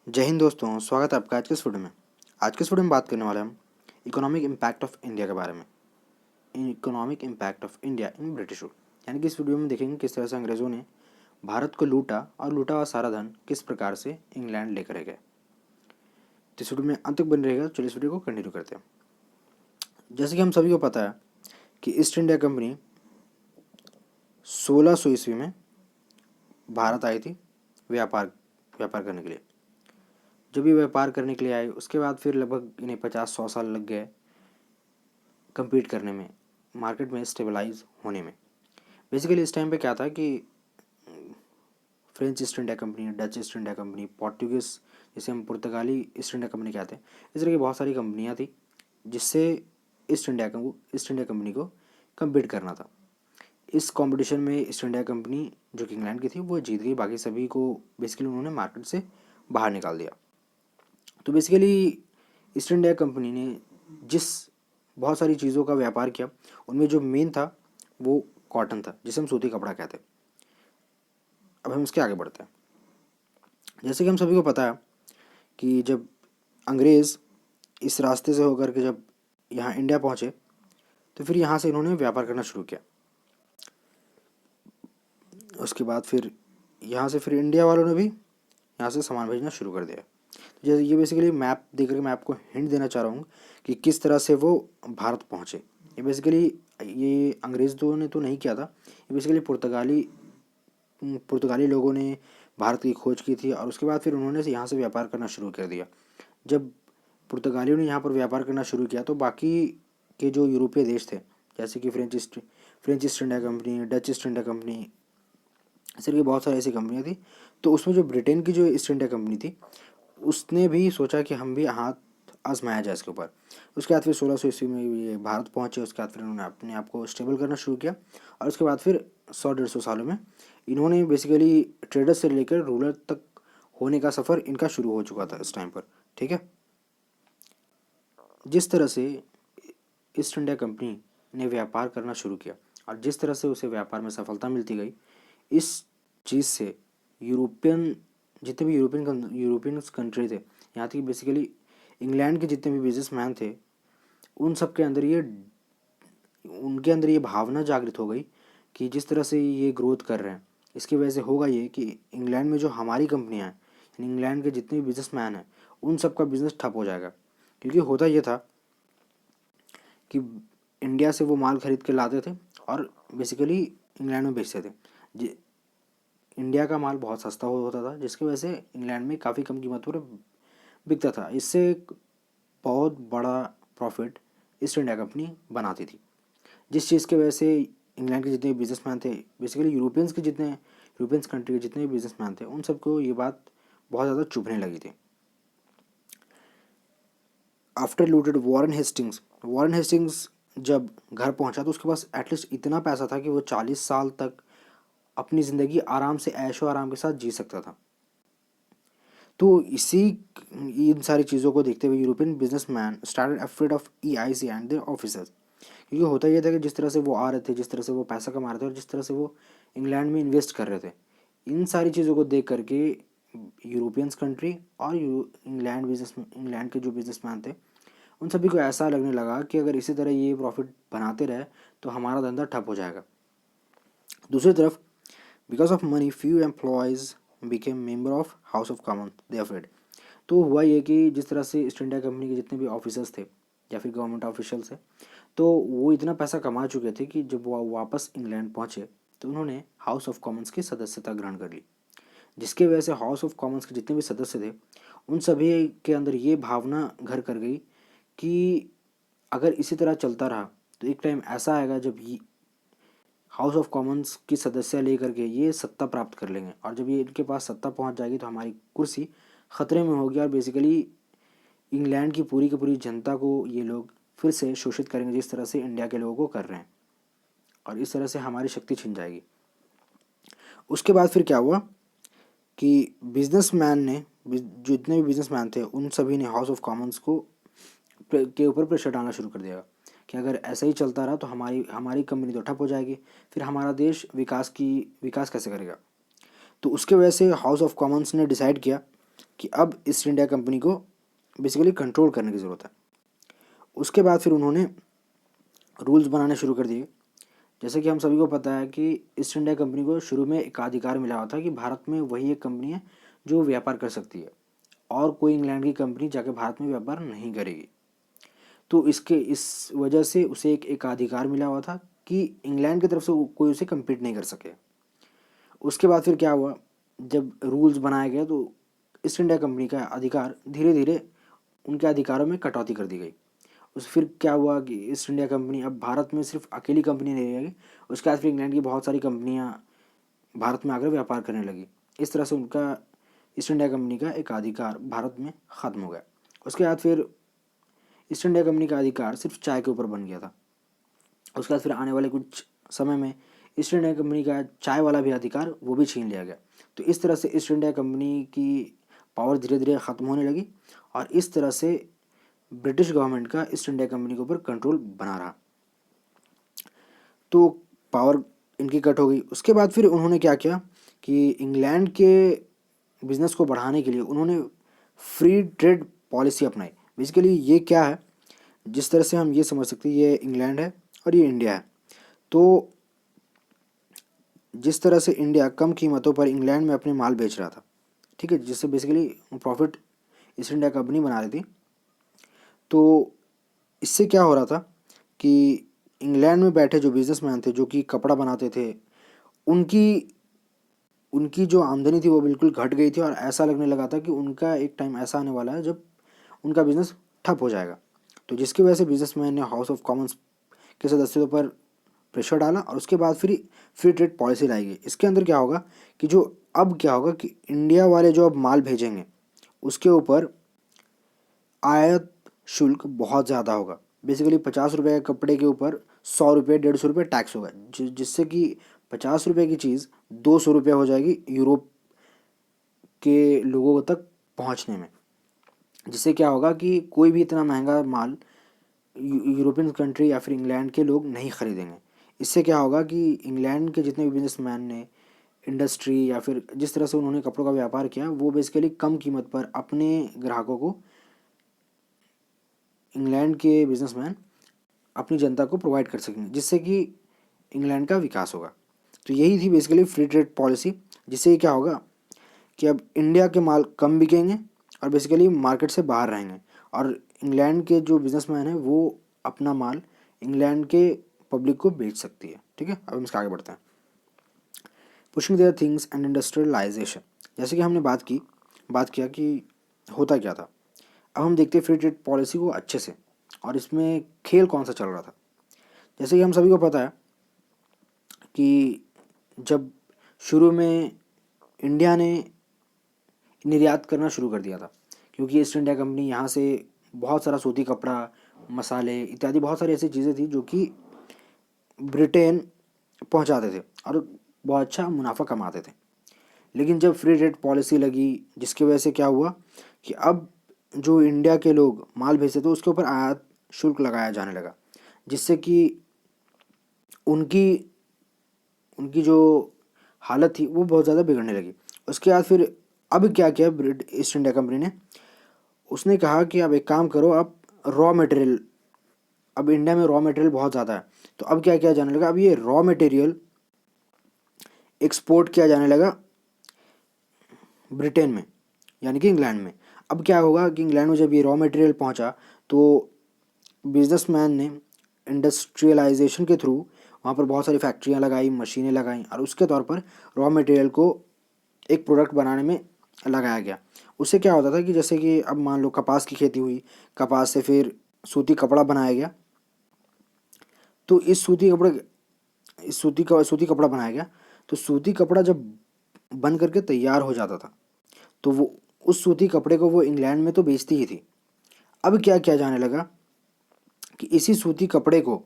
जय हिंद दोस्तों, स्वागत है आपका आज के इस वीडियो में। आज के इस वीडियो में बात करने वाले हम इकोनॉमिक इम्पैक्ट ऑफ इंडिया के बारे में। Economic impact of India in British rule, यानी कि इस वीडियो में देखेंगे किस तरह से अंग्रेज़ों ने भारत को लूटा और लूटा हुआ सारा धन किस प्रकार से इंग्लैंड लेकर गए। तो इस वीडियो में अंत तक बने रहेगा। चलिए इस वीडियो को कंटिन्यू करते हैं। जैसे कि हम सभी को पता है कि ईस्ट इंडिया कंपनी 1600 ईस्वी में भारत आई थी व्यापार व्यापार करने के लिए। जब ये व्यापार करने के लिए आए उसके बाद फिर लगभग इन्हें 50-100 साल लग गए compete करने में, मार्केट में स्टेबलाइज होने में। बेसिकली इस टाइम पे क्या था कि French east India company, Dutch east India company, Portuguese जिसे हम पुर्तगाली ईस्ट इंडिया कंपनी कहते हैं, इस तरह की बहुत सारी कंपनियां थी जिससे ईस्ट इंडिया कंपनी को कम्पीट करना था। इस कंपटीशन में ईस्ट इंडिया कंपनी जो कि इंग्लैंड की थी वो जीत गई, बाकी सभी को बेसिकली उन्होंने मार्केट से बाहर निकाल दिया। तो बेसिकली ईस्ट इंडिया कंपनी ने जिस बहुत सारी चीज़ों का व्यापार किया, उनमें जो मेन था वो कॉटन था, जिसे हम सूती कपड़ा कहते हैं। अब हम इसके आगे बढ़ते हैं। जैसे कि हम सभी को पता है कि जब अंग्रेज़ इस रास्ते से होकर के जब यहाँ इंडिया पहुँचे तो फिर यहाँ से इन्होंने व्यापार करना शुरू किया। उसके बाद फिर यहाँ से फिर इंडिया वालों ने भी यहाँ से सामान भेजना शुरू कर दिया। तो जैसे ये बेसिकली मैप देख करके मैं आपको हिंट देना चाह रहा हूँ कि किस तरह से वो भारत पहुँचे। ये बेसिकली ये अंग्रेज़ों ने तो नहीं किया था, ये बेसिकली पुर्तगाली लोगों ने भारत की खोज की थी और उसके बाद फिर उन्होंने यहाँ से व्यापार करना शुरू कर दिया। जब पुर्तगालियों ने यहाँ पर व्यापार करना शुरू किया तो बाकी के जो यूरोपीय देश थे, जैसे कि French east India company, Dutch east India company, इस तरह की बहुत सारी ऐसी कंपनियाँ थी। तो उसमें जो ब्रिटेन की जो ईस्ट इंडिया कंपनी थी उसने भी सोचा कि हम भी हाथ आजमाया जाए इसके ऊपर। उसके बाद फिर 1600 ईस्वी में ये भारत पहुँचे। उसके बाद फिर उन्होंने अपने आप को स्टेबल करना शुरू किया और उसके बाद फिर 100-150 सालों में इन्होंने बेसिकली ट्रेडर से लेकर रूलर तक होने का सफ़र इनका शुरू हो चुका था इस टाइम पर। ठीक है, जिस तरह से ईस्ट इंडिया कंपनी ने व्यापार करना शुरू किया और जिस तरह से उसे व्यापार में सफलता मिलती गई, इस चीज़ से यूरोपियन जितने भी यूरोपियन कंट्री थे, यहाँ तक कि बेसिकली इंग्लैंड के जितने भी बिजनेसमैन थे, उनके अंदर ये भावना जागृत हो गई कि जिस तरह से ये ग्रोथ कर रहे हैं, इसकी वजह से होगा ये कि इंग्लैंड में जो हमारी कंपनियां हैं, यानी इंग्लैंड के जितने भी बिजनेसमैन हैं, उन सब का बिजनेस ठप हो जाएगा। क्योंकि होता ये था कि इंडिया से वो माल खरीद के लाते थे और बेसिकली इंग्लैंड में बेचते थे। इंडिया का माल बहुत सस्ता होता था, जिसकी वजह से इंग्लैंड में काफ़ी कम कीमत पर बिकता था। इससे एक बहुत बड़ा प्रॉफिट ईस्ट इंडिया कंपनी बनाती थी, जिस चीज़ की वजह से इंग्लैंड के जितने बिजनेसमैन थे, बेसिकली यूरोपियंस कंट्री के जितने भी बिजनेसमैन थे, उन सबको ये बात बहुत ज़्यादा चुभने लगी थी। आफ्टर लूटेड वॉरेन हेस्टिंग्स जब घर पहुंचा तो उसके पास एटलीस्ट इतना पैसा था कि वो 40 साल तक अपनी ज़िंदगी आराम से ऐशो आराम के साथ जी सकता था। तो इन सारी चीज़ों को देखते हुए European businessman started afraid of EIC and there officers. क्योंकि होता यह था कि जिस तरह से वो आ रहे थे, जिस तरह से वो पैसा कमा रहे थे और जिस तरह से वो इंग्लैंड में इन्वेस्ट कर रहे थे, इन सारी चीज़ों को देख करके यूरोपियंस कंट्री और इंग्लैंड के जो बिजनेसमैन थे, उन सभी को ऐसा लगने लगा कि अगर इसी तरह ये प्रॉफिट बनाते रहे तो हमारा धंधा ठप हो जाएगा। दूसरी तरफ because of money few employees became member of house of common they afraid. तो हुआ ये कि जिस तरह से ईस्ट इंडिया कंपनी के जितने भी ऑफिसर्स थे या फिर गवर्नमेंट ऑफिशियल्स थे, तो वो इतना पैसा कमा चुके थे कि जब वो वापस इंग्लैंड पहुँचे तो उन्होंने हाउस ऑफ कॉमन्स की सदस्यता ग्रहण कर ली, जिसकी वजह से हाउस ऑफ कॉमन्स के जितने भी सदस्य थे उन सभी के अंदर ये भावना घर कर गई कि अगर इसी तरह चलता रहा तो एक टाइम ऐसा आएगा जब ये हाउस ऑफ कॉमन्स की सदस्य लेकर के ये सत्ता प्राप्त कर लेंगे, और जब ये इनके पास सत्ता पहुंच जाएगी तो हमारी कुर्सी ख़तरे में होगी और बेसिकली इंग्लैंड की पूरी जनता को ये लोग फिर से शोषित करेंगे जिस तरह से इंडिया के लोगों को कर रहे हैं, और इस तरह से हमारी शक्ति छिन जाएगी। उसके बाद फिर क्या हुआ कि जितने भी बिजनेसमैन थे उन सभी ने हाउस ऑफ कॉमन्स के ऊपर प्रेशर डालना शुरू कर दिया कि अगर ऐसा ही चलता रहा तो हमारी कंपनी तो ठप हो जाएगी, फिर हमारा देश विकास कैसे करेगा। तो उसके वजह से हाउस ऑफ कॉमन्स ने डिसाइड किया कि अब ईस्ट इंडिया कंपनी को बेसिकली कंट्रोल करने की ज़रूरत है। उसके बाद फिर उन्होंने रूल्स बनाने शुरू कर दिए। जैसे कि हम सभी को पता है कि ईस्ट इंडिया कंपनी को शुरू में एक अधिकार मिला हुआ था कि भारत में वही एक कंपनी है जो व्यापार कर सकती है और कोई इंग्लैंड की कंपनी जाके भारत में व्यापार नहीं करेगी। तो इस वजह से उसे एक एकाधिकार मिला हुआ था कि इंग्लैंड की तरफ से कोई उसे कम्पीट नहीं कर सके। उसके बाद फिर क्या हुआ, जब रूल्स बनाए गए तो ईस्ट इंडिया कंपनी का अधिकार धीरे धीरे उनके अधिकारों में कटौती कर दी गई। उस फिर क्या हुआ कि ईस्ट इंडिया कंपनी अब भारत में सिर्फ अकेली कंपनी नहीं रहेगी, उसके बाद फिर इंग्लैंड की बहुत सारी कंपनियां भारत में आकर व्यापार करने लगी। इस तरह से उनका ईस्ट इंडिया कंपनी का एक अधिकार भारत में ख़त्म हो गया। उसके बाद फिर ईस्ट इंडिया कंपनी का अधिकार सिर्फ चाय के ऊपर बन गया था। उसके बाद फिर आने वाले कुछ समय में ईस्ट इंडिया कंपनी का चाय वाला भी अधिकार वो भी छीन लिया गया। तो इस तरह से ईस्ट इंडिया कंपनी की पावर धीरे धीरे ख़त्म होने लगी और इस तरह से ब्रिटिश गवर्नमेंट का ईस्ट इंडिया कंपनी के ऊपर कंट्रोल बना रहा। तो पावर इनकी कट हो गई। उसके बाद फिर उन्होंने क्या किया कि इंग्लैंड के बिज़नेस को बढ़ाने के लिए उन्होंने फ्री ट्रेड पॉलिसी अपनाई। बेसिकली ये क्या है, जिस तरह से हम ये समझ सकते हैं, ये इंग्लैंड है और ये इंडिया है। तो जिस तरह से इंडिया कम कीमतों पर इंग्लैंड में अपने माल बेच रहा था, ठीक है, जिससे basically profit east India company बना रही थी। तो इससे क्या हो रहा था कि इंग्लैंड में बैठे जो बिजनेसमैन थे जो कि कपड़ा बनाते थे, उनकी उनकी जो आमदनी थी वो बिल्कुल घट गई थी और ऐसा लगने लगा था कि उनका एक टाइम ऐसा आने वाला है जब उनका बिज़नेस ठप हो जाएगा। तो जिसकी वजह से बिजनेसमैन ने हाउस ऑफ कॉमन्स के सदस्यों पर प्रेशर डाला और उसके बाद फिर फ्री ट्रेड पॉलिसी लाई गई। इसके अंदर क्या होगा कि जो अब क्या होगा कि इंडिया वाले जो अब माल भेजेंगे उसके ऊपर आयात शुल्क बहुत ज़्यादा होगा। बेसिकली 50 रुपये के कपड़े के ऊपर 100 रुपये 150 रुपये टैक्स होगा, जिससे कि 50 रुपये की चीज़ 200 रुपये हो जाएगी यूरोप के लोगों तक पहुंचने में। जिससे क्या होगा कि कोई भी इतना महंगा माल यूरोपियन कंट्री या फिर इंग्लैंड के लोग नहीं खरीदेंगे। इससे क्या होगा कि इंग्लैंड के जितने भी बिजनेसमैन ने इंडस्ट्री या फिर जिस तरह से उन्होंने कपड़ों का व्यापार किया वो बेसिकली कम कीमत पर अपने ग्राहकों को इंग्लैंड के बिजनेसमैन अपनी जनता को प्रोवाइड कर सकेंगे, जिससे कि इंग्लैंड का विकास होगा। तो यही थी बेसिकली फ्री ट्रेड पॉलिसी, जिससे क्या होगा कि अब इंडिया के माल कम बिकेंगे और बेसिकली मार्केट से बाहर रहेंगे और इंग्लैंड के जो बिजनेसमैन हैं वो अपना माल इंग्लैंड के पब्लिक को बेच सकती है। ठीक है, अब हम इसके आगे बढ़ते हैं। Pushing their things and industrialisation. जैसे कि हमने बात किया कि होता क्या था। अब हम देखते हैं फ्री ट्रेड पॉलिसी को अच्छे से और इसमें खेल कौन सा चल रहा था। जैसे कि हम सभी को पता है कि जब शुरू में इंडिया ने निर्यात करना शुरू कर दिया था, क्योंकि ईस्ट इंडिया कंपनी यहाँ से बहुत सारा सूती कपड़ा, मसाले इत्यादि बहुत सारी ऐसी चीज़ें थी जो कि ब्रिटेन पहुँचाते थे और बहुत अच्छा मुनाफा कमाते थे। लेकिन जब फ्री ट्रेड पॉलिसी लगी, जिसकी वजह से क्या हुआ कि अब जो इंडिया के लोग माल भेजते थे उसके ऊपर आयात शुल्क लगाया जाने लगा, जिससे कि उनकी उनकी जो हालत थी वो बहुत ज़्यादा बिगड़ने लगी। उसके बाद फिर अब क्या किया ईस्ट इंडिया कंपनी ने, उसने कहा कि अब एक काम करो, आप रॉ मटेरियल, अब इंडिया में रॉ मटेरियल बहुत ज़्यादा है, तो अब क्या किया जाने लगा, अब ये रॉ मटेरियल एक्सपोर्ट किया जाने लगा ब्रिटेन में, यानी कि इंग्लैंड में। अब क्या होगा कि इंग्लैंड में जब ये रॉ मटेरियल पहुंचा तो बिजनेसमैन ने इंडस्ट्रियलाइजेशन के थ्रू वहाँ पर बहुत सारी फैक्ट्रियाँ लगाई, मशीनें लगाई और उसके तौर पर रॉ मटेरियल को एक प्रोडक्ट बनाने में लगाया गया। उससे क्या होता था कि जैसे कि अब मान लो कपास की खेती हुई, कपास से फिर सूती कपड़ा बनाया गया, तो इस सूती कपड़ा बनाया गया, तो सूती कपड़ा जब बन करके तैयार हो जाता था तो वो उस सूती कपड़े को वो इंग्लैंड में तो बेचती ही थी। अब क्या किया जाने लगा कि इसी सूती कपड़े को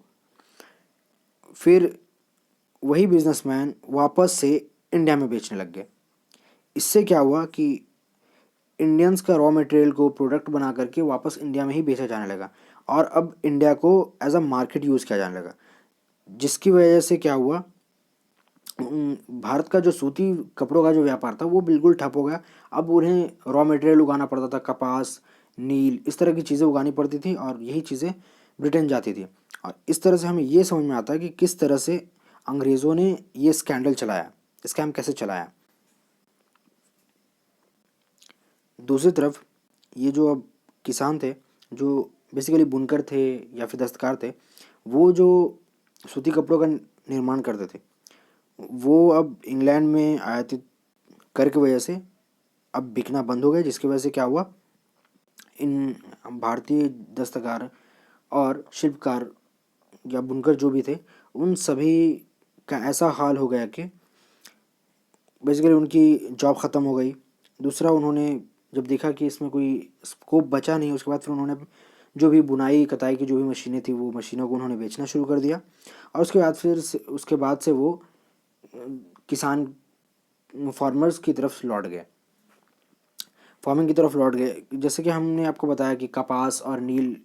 फिर वही बिजनेसमैन वापस से इंडिया में बेचने लग गए। इससे क्या हुआ कि इंडियंस का रॉ मटेरियल को प्रोडक्ट बना करके वापस इंडिया में ही बेचा जाने लगा और अब इंडिया को एज अ मार्केट यूज़ किया जाने लगा, जिसकी वजह से क्या हुआ, भारत का जो सूती कपड़ों का जो व्यापार था वो बिल्कुल ठप हो गया। अब उन्हें रॉ मटेरियल उगाना पड़ता था, कपास, नील, इस तरह की चीज़ें उगानी पड़ती थी और यही चीज़ें ब्रिटेन जाती थी। और इस तरह से हमें ये समझ में आता है कि किस तरह से अंग्रेज़ों ने ये स्कैंडल चलाया, स्कैम कैसे चलाया। दूसरी तरफ ये जो अब किसान थे, जो बेसिकली बुनकर थे या फिर दस्तकार थे, वो जो सूती कपड़ों का निर्माण करते थे, वो अब इंग्लैंड में आयातित कर की वजह से अब बिकना बंद हो गए, जिसकी वजह से क्या हुआ, इन भारतीय दस्तकार और शिल्पकार या बुनकर जो भी थे, उन सभी का ऐसा हाल हो गया कि बेसिकली उनकी जॉब ख़त्म हो गई। दूसरा, उन्होंने जब देखा कि इसमें कोई स्कोप बचा नहीं, उसके बाद फिर उन्होंने जो भी बुनाई कताई की जो भी मशीनें थी वो मशीनों को उन्होंने बेचना शुरू कर दिया। और उसके बाद से वो किसान फार्मर्स की तरफ लौट गए, फार्मिंग की तरफ लौट गए। जैसे कि हमने आपको बताया कि कपास और नील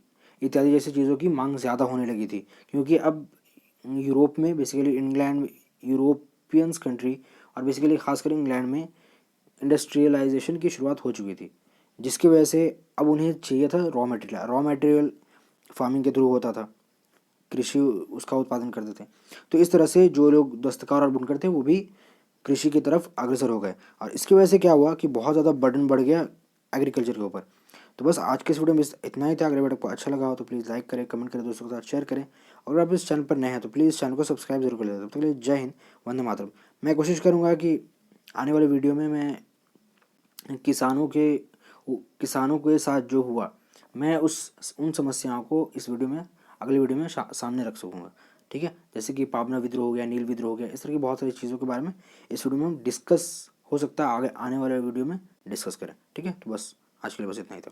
इत्यादि जैसी चीज़ों की मांग ज़्यादा होने लगी थी, क्योंकि अब यूरोप में बेसिकली इंग्लैंड, यूरोपियंस कंट्री और बेसिकली खासकर इंग्लैंड में इंडस्ट्रियलाइजेशन की शुरुआत हो चुकी थी, जिसकी वजह से अब उन्हें चाहिए था raw material. Raw material farming के थ्रू होता था, कृषि उसका उत्पादन करते थे। तो इस तरह से जो लोग दस्तकार और बुनकर थे वो भी कृषि की तरफ अग्रसर हो गए, और इसकी वजह से क्या हुआ कि बहुत ज़्यादा बर्डन बढ़ गया एग्रीकल्चर के ऊपर। तो बस आज के इस वीडियो में इतना ही था। अगर वीडियो आपको अच्छा लगा हो तो प्लीज़ लाइक करें, कमेंट करें, दोस्तों के साथ शेयर करें। और अगर आप इस चैनल पर नए हैं तो प्लीज़ चैनल को सब्सक्राइब जरूर कर लेते। तब तक के लिए जय हिंद, वंदे मातरम। मैं कोशिश करूँगा कि आने वाले वीडियो में मैं किसानों के किसानों के साथ जो हुआ, मैं उन समस्याओं को इस वीडियो में, अगली वीडियो में सामने रख सकूँगा। ठीक है, जैसे कि पाबना विद्रोह हो गया, नील विद्रोह हो गया, इस तरह की बहुत सारी चीज़ों के बारे में इस वीडियो में हम डिस्कस, हो सकता है आगे आने वाले वीडियो में डिस्कस करें। ठीक है, तो बस आज के लिए बस इतना ही था।